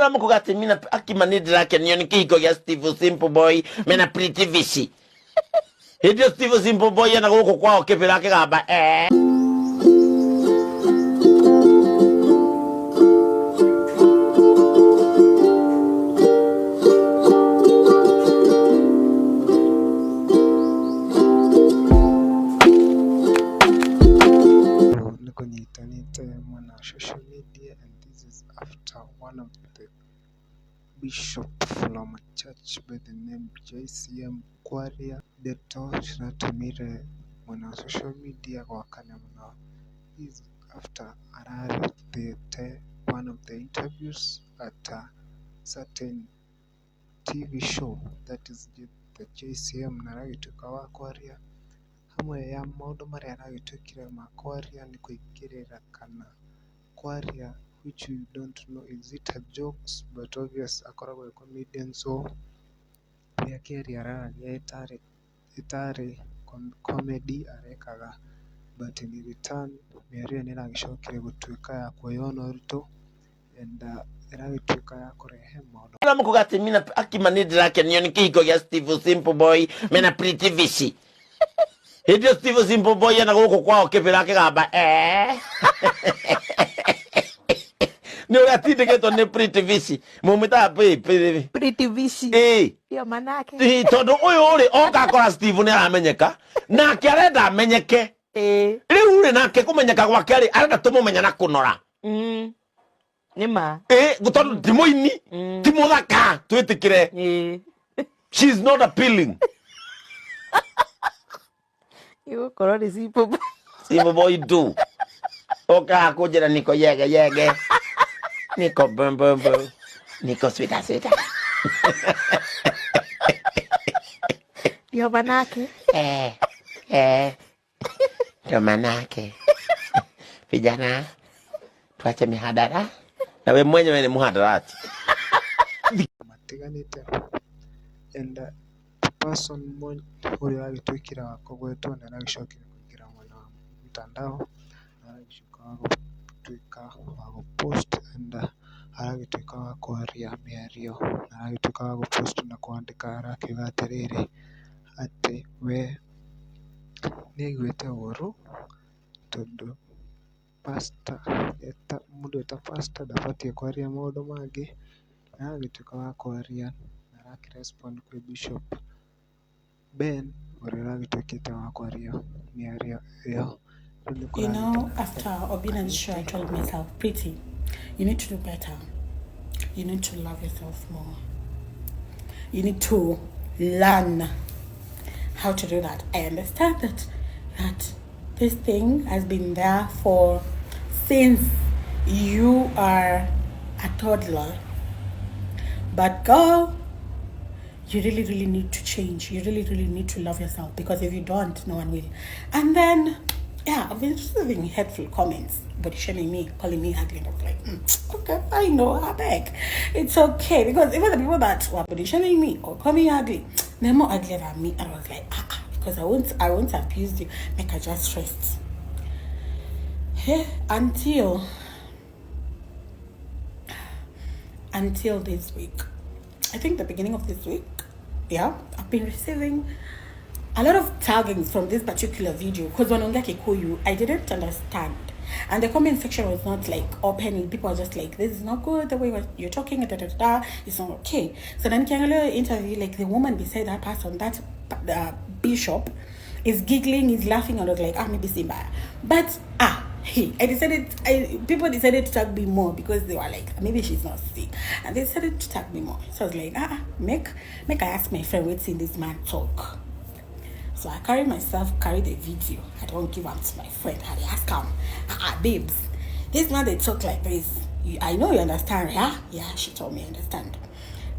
Ona mukugati mina akimanidira kenyo nikiko ya Steve Simple Boy mena Pretty Vishi. Hidio Steve Simple Boy yana guko kwao kibira kigamba on social media, and this is after one of the bishop from a church by the name JCM Kwaria Deto Shiratumire on social media Wakanamna is after one of the interviews at a certain TV show, that is the JCM Naragitukawa Kwaria. Hamwe ya maundu maria aragitwikire ma Kwaria ni kuigirira kana Kwaria, which you don't know, is it a jokes, but obvious akoragwo a comedian, so ria keri aragia itari comedy arekaga, but in return miario ni iragicokire gutuika ya kuoyona uritu and iragituika ya kurehe maundu. Ona mukugati mina akimanidira kenyo nikiko ya Steve Simple Boy mena Pretty Vishi. Hidio Steve Simple Boy yana guko kwao kibira kigamba ni ugatinde geto ni Pretty Vishi mumita Pretty Vishi yo manake tondu uyu uri oka akora Steve ni aramenyeka nake arenda amenyeke riu uri nake kumenyeka gwake ari arenda tumumenya na kunora nima gutondu timuini timuthaka twitikire she's not appealing. You korori Simple Boy do. Oka kujira niko yege. Niko bum. Niko sweeta. yo manake Ndio manake. Vijana tuache mihadara. Na we mwenyewe ni muhadarati. Matiganite and the person uyu agitwikira wakogwetwo na aragicokire kuingira mwena wa mitandao aragicioka gutwika wa gupost and aragitwika wa kwaria miario aragitwika wa gupost na kwandika arakiuga atiriri ati we niguite uru tondu mundu eta pastor ndabatie kwaria maundu mangi, aragitwika wa kwaria na arakirespond kwi bishop Ben uragitwikite wa kwaria miario iyo. You know, after Obinna's show, I told myself, Pretty, you need to do better. You need to love yourself more. You need to learn how to do that. I understand that this thing has been there since you are a toddler. But girl, you really, really need to change. You really, really need to love yourself, because if you don't, no one will. And then, yeah, I've been receiving hateful comments, body shaming me, calling me ugly. And I was like, okay, I know, I beg. It's okay, because even the people that were body shaming me or calling me ugly, they're more uglier than me. And I was like, because I won't abuse you, make her just rest. Hey, until this week, I think the beginning of this week, yeah, I've been receiving a lot of taggings from this particular video, because when I didn't understand, and the comment section was not like open. People were just like, this is not good, the way you're talking, it's not okay. So then interview, like the woman beside that person, that bishop, is giggling, is laughing, and I was like, maybe Simba. But people decided to tag me more, because they were like, maybe she's not sick, and they decided to tag me more. So I was like, make I ask my friend, what's in this man talk. So I carry the video. I don't give up to my friend. I ask him, babes, this man they talk like this. I know you understand, yeah? Yeah, she told me I understand.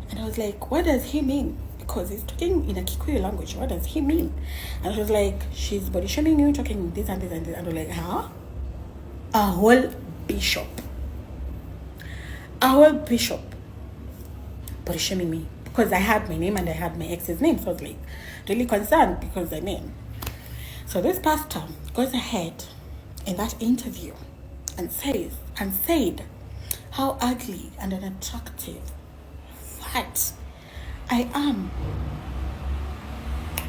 And I was like, what does he mean? Because he's talking in a Kikuyu language. What does he mean? And she was like, she's body shaming you, talking this and this and this. And I was like, huh? A whole bishop body shaming me, because I had my name and I had my ex's name. So I was like really concerned, because I mean, so this pastor goes ahead in that interview and said, how ugly and unattractive, fat I am.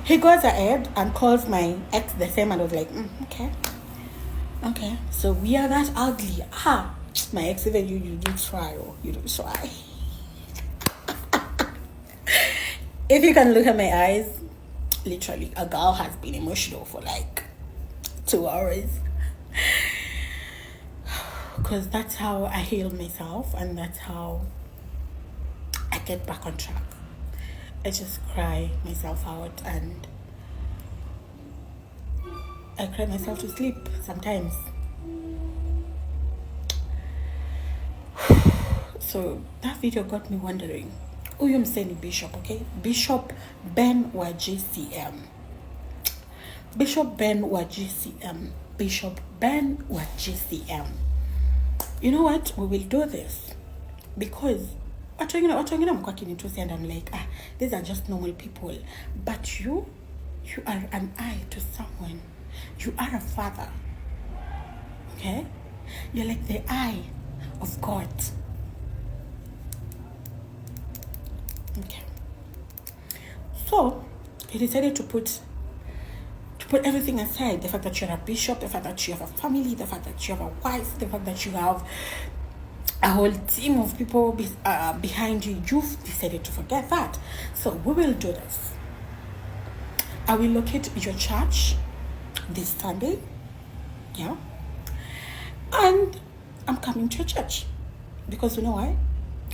He goes ahead and calls my ex the same, and I was like, okay, so we are that ugly. My ex, even you do try, or you do try. If you can look at my eyes, literally, a girl has been emotional for like 2 hours. Because that's how I heal myself, and that's how I get back on track. I just cry myself out, and I cry myself to sleep sometimes. So that video got me wondering, huyu mseni Bishop, okay? Bishop Ben wa GCM. Bishop Ben wa GCM. Bishop Ben wa GCM. You know what? We will do this because watu wengine mko akinitusi, and I'm like, these are just normal people. But you are an eye to someone. You are a father. Okay? You're like the eye of God. Okay. So he decided to put everything aside. The fact that you're a bishop, the fact that you have a family, the fact that you have a wife, the fact that you have a whole team of people behind you. You've decided to forget that. So we will do this. I will locate your church this Sunday. Yeah. And I'm coming to your church. Because you know why?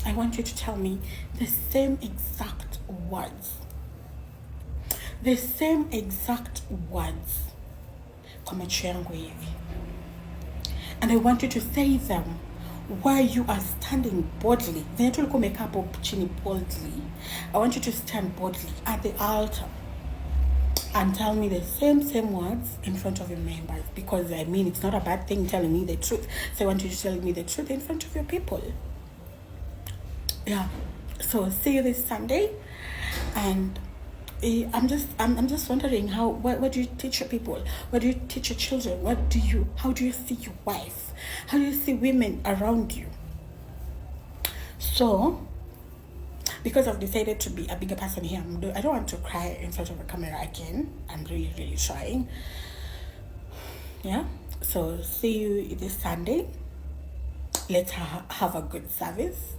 I want you to tell me the same exact words. The same exact words. Kwa macho yangu hivi. And I want you to say them while you are standing boldly. Then it will come make up chini boldly. I want you to stand boldly at the altar and tell me the same words in front of your members. Because I mean, it's not a bad thing telling me the truth. So I want you to tell me the truth in front of your people. Yeah. So see you this Sunday. And I'm just wondering what do you teach your people? What do you teach your children? How do you see your wife? How do you see women around you? So, because I've decided to be a bigger person here, I don't want to cry in front of a camera again. I'm really, really trying. Yeah. So see you this Sunday. Let's have a good service.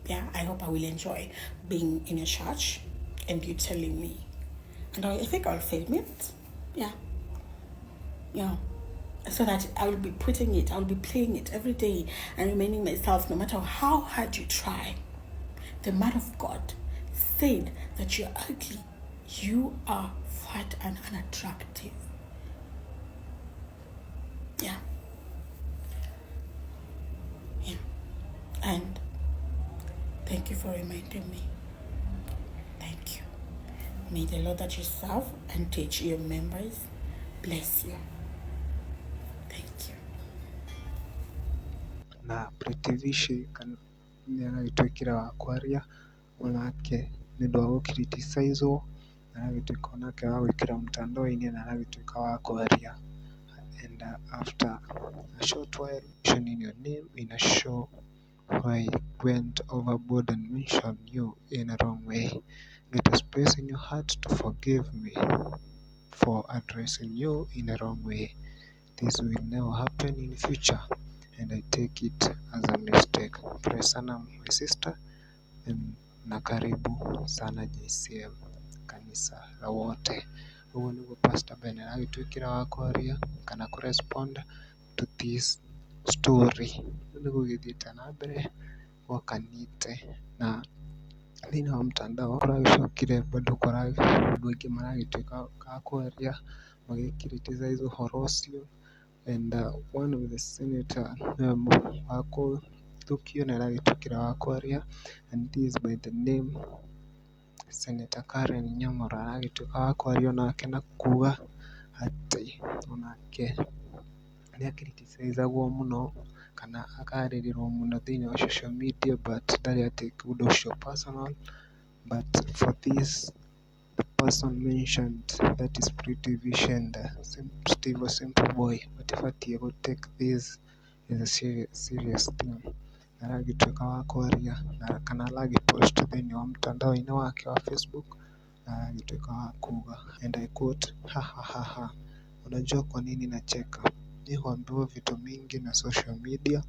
Yeah, I hope I will enjoy being in your church and you telling me. And I think I'll film it. Yeah. Yeah. So that I will be I'll be playing it every day and reminding myself, no matter how hard you try, the man of God said that you're ugly, you are fat and unattractive. Yeah. Yeah. And thank you for reminding me. Thank you. May the Lord that you serve and teach your members bless you. Thank you. Na Pritivishi nĩaragĩtwĩkĩra wa kwaria onake nĩũndũ wa gũkiriticaizwo, aragĩtuĩka onake wa gwĩkĩra mtandao-inĩ na aragĩtuĩka wa kwaria. And after a short while mentioning your name in a show where I went overboard and mentioned you in a wrong way, get a space in your heart to forgive me for addressing you in a wrong way. This will never happen in future, and I take it as a mistake. Pray sana my sister, na karibu sana JCM kanisa la wote. Ũguo nĩguo Pastor Ben aragĩtuĩkĩra wa kwaria kana kũrespond to this story. Nĩ gũgĩthiĩte na mbere gwakanĩte, na thĩinĩ wa mtandao kũragĩcokire bado andũ aingĩ maragĩtuĩka a kwaria magĩ criticize ũhoro ũcio. And one of the senator wa kũthukio nĩ aragĩtuĩkĩra wa kwaria, and this is by the name Senator Karen Nyamũra aragĩtuĩka wa kwaria onake na kuga atĩ onake nĩ criticize-agwo mũno kana akarĩrĩrwo mũno thĩinĩ wa social media, but ndarĩ atake ũndũ ũcio personal. But for this, the person mentioned, that is Pretty Vish and Steve Simple Boy, matibatiĩ gũ take this as a serious thing. naragituĩka wa kwaria na kana aragipost thĩinĩ wa mtandao-inĩ wake wa Facebook na aragituĩka wa kuga and I quote, ha ha ha ha. Unajua kwa nini nacheka? Ni huambiwa vitu mingi na social media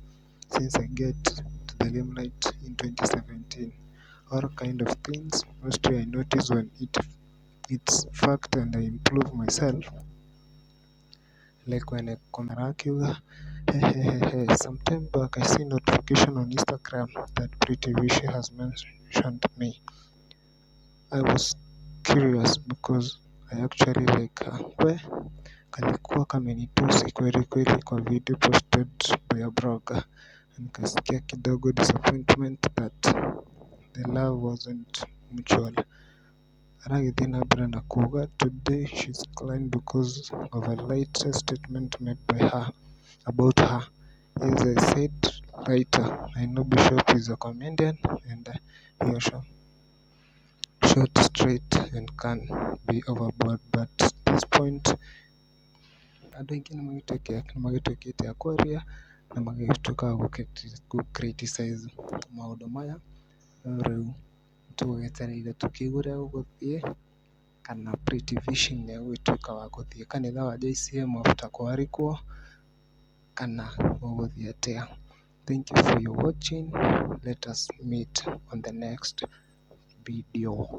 since I get to the limelight in 2017. All kind of things mostly I notice when it's fact and I improve myself. Like when I come akiuga sometime back I see notification on Instagram that Pretty Vishi has mentioned me. I was curious because I actually like her. Kalikuwa kamenitusi kweli kweli kwa video posted by a blogger. Nikasikia kidogo disappointment that the love wasn't mutual. Aragithie na mbere na kuga today she's crying because of a latest statement made by her about her. As I said later, I know Bishop is a comedian and he shot straight and can be overboard, but at this point andũ aingĩ nĩmagĩtuĩkĩte a kwaria na magĩtuĩka a gũ criticize maũndũ maya. No rĩu tũgwetereire tũkiugue ũrĩa gũgũthiĩ kana Pretty Vishi nĩegũgĩtuĩka wa gũthiĩ kanitha wa JCM after kũharikwo kana gũgũthiĩ atĩa. Thank you for your watching. Let us meet on the next video.